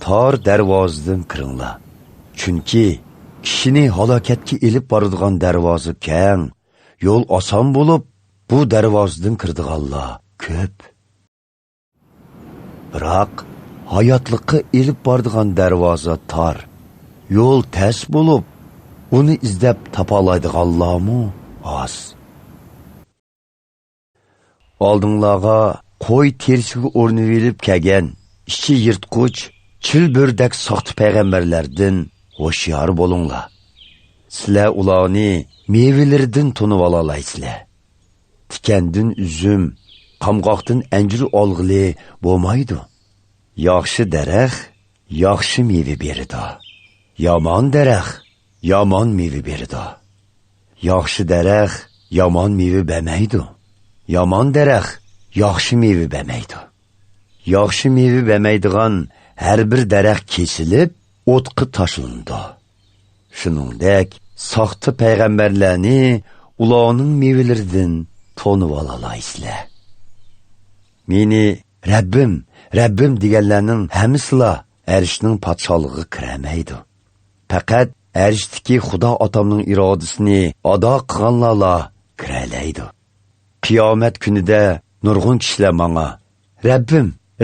tor darvozadan kiringlar. Chunki kishini halokatga elib boradigan darvoza keng, yo'l oson bo'lib, bu darvozadan kirdiganlar ko'p. Biroq hayotlikqa elib boradigan darvoza tor, yo'l tas bo'lib, uni izlab topa oladiganlarmi oz. Oldinglarga qo'y terisiga o'rnilib kelgan, ichi yirtqich, chilbirdak soxta payg'ambarlardan hoşyar bo'linglar. Sizlar ularni mevelaridan tunib olaysizlar. Tikandin üzüm, qamg'oqdan anjir olg'ili bo'lmaydi. Yaxshi daraxt yaxshi meva beradi. Yomon daraxt yomon meva beradi. Yaxshi daraxt yomon meva bermaydi. Yomon daraxt yaxshi meva bermaydi. Yaxshi meva bermaydigan har bir daraxt kesilib, o'tqa tashlandi. Shuningdek, soxta payg'ambarlarni ularning mevalaridan tonib olaysizlar. Meni Rabbim deganlarning hammasilar arishning podshohligiga kiramaydi. Faqat arishdagi Xudo otamning irodasini ado qilganlar kiralaydi. Qiyomat kunida nurg'un kishilar menga: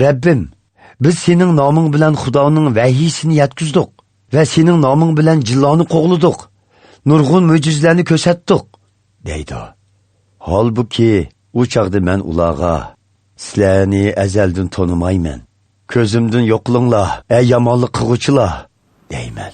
Rabbim, biz sening noming bilan Xudoning vahiyisini yetkizdik va sening noming bilan jilloni qo'g'lidik. Nurg'un mo'jizalarni ko'rsatdik, deydi. Holbuki, u chaqda men ularga: sizlarni azaldan tonimayman. Ko'zimdan yo'qlinglar, ey yomonlik qilguvchilar, deyman.